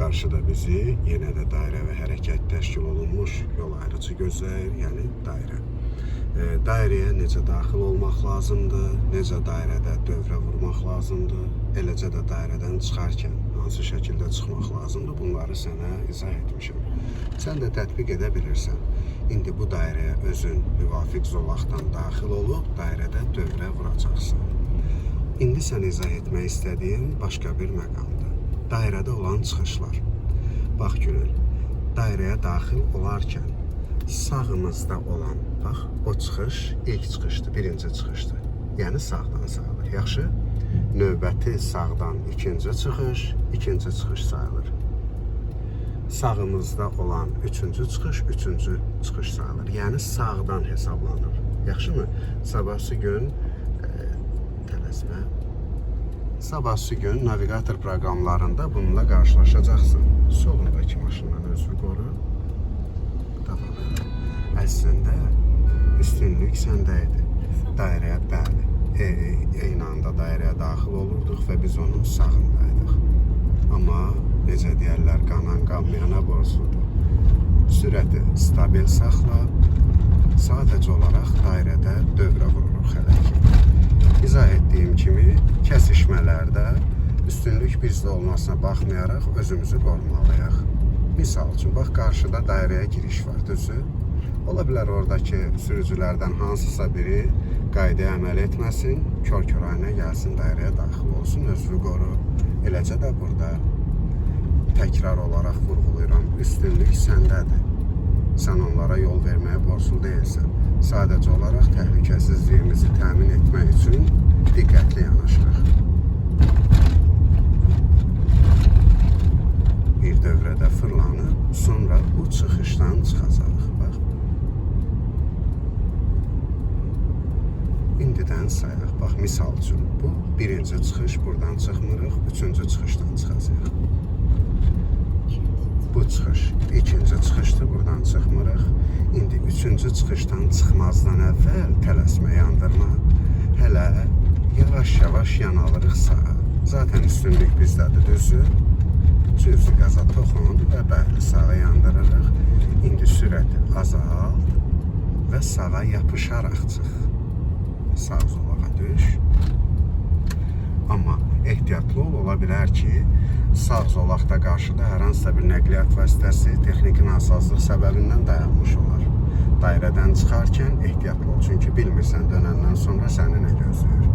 Qarşıda bizi yenə də dairə və hərəkət təşkil olunmuş yol ayrıcı gözləyir, yəni dairə. Dairəyə necə daxil olmaq lazımdır, necə dairədə dövrə vurmaq lazımdır, eləcə də dairədən çıxarkən hansı şəkildə çıxmaq lazımdır, bunları sənə izah etmişəm. Sən də tətbiq edə bilirsən. İndi bu dairəyə özün müvafiq zolaqdan daxil olub, dairədə dövrə vuracaqsan. İndi sən izah etmək istədiyim başqa bir məqamdır. Dairədə olan çıxışlar. Bax Gönül, dairəyə daxil olarkən sağımızda olan, bax, o çıxış ilk çıxışdır, birinci çıxışdır. Yəni sağdan sayılır. Yaxşı? Növbəti sağdan ikinci çıxış, ikinci çıxış sayılır. Sağımızda olan üçüncü çıxış, üçüncü çıxış sayılır. Yəni sağdan hesablanır. Yaxşımı? Sabahsı gün tələsmə. Sabahsı gün navigator proqramlarında bununla qarşılaşacaqsın. Solundakı maşından özünü qoru. Davam et. Əslində üstünlük səndə idi. Dairəyə bəli. Eyni anda dairəyə daxil olurduq və biz onun sağındaydıq. Amma necə deyərlər, qanan qanmayana borcludur. Sürəti stabil saxla, sadəcə olaraq dairədə dövrə vururuq hələ ki. İzah etdiyim kimi, kəsişmələrdə üstünlük bizdə olmasına baxmayaraq özümüzü qorumalıyıq. Misal üçün, bax, qarşıda dairəyə giriş var, düzü. Ola bilər oradakı sürücülərdən hansısa biri qaydaya əməl etməsin, kör-körayına gəlsin, dairəyə daxil olsun, özünü qoru. Eləcə də burada təkrar olaraq vurğulayıram, üstünlük səndədir. Sən onlara yol verməyə borclu deyilsən. Sadəcə olaraq təhlükəsizliyimizi təmin etmək üçün diqqətli yanaşırıq. Bir dövrədə fırlanıb, sonra bu çıxışdan çıxacaq. Bax. İndidən sayaq. Bax, misal üçün, bu birinci çıxış, buradan çıxmırıq, üçüncü çıxışdan çıxacaq. Bu çıxış ikinci çıxışdır, buradan çıxmırıq. İndi üçüncü çıxışdan çıxmazdan əvvəl tələsmə, yandırma. Hələ yavaş-yavaş yan alırıq sağa. Zaten üstünlük bizdədir, düzü. Cüzü qaza toxun və bəli, sağa yandırırıq. İndi sürəti azalt və sağa yapışaraq çıx. Sağ zolağa düş. Amma ehtiyatlı ol, ola bilər ki, sağ zolaqda qarşıda hər hansısa bir nəqliyyat vasitəsi texniki nasazlıq səbəbindən dayanmış olar. Dairədən çıxarkən ehtiyatlı ol, çünki bilmirsən dönəndən sonra səni nə gözləyir.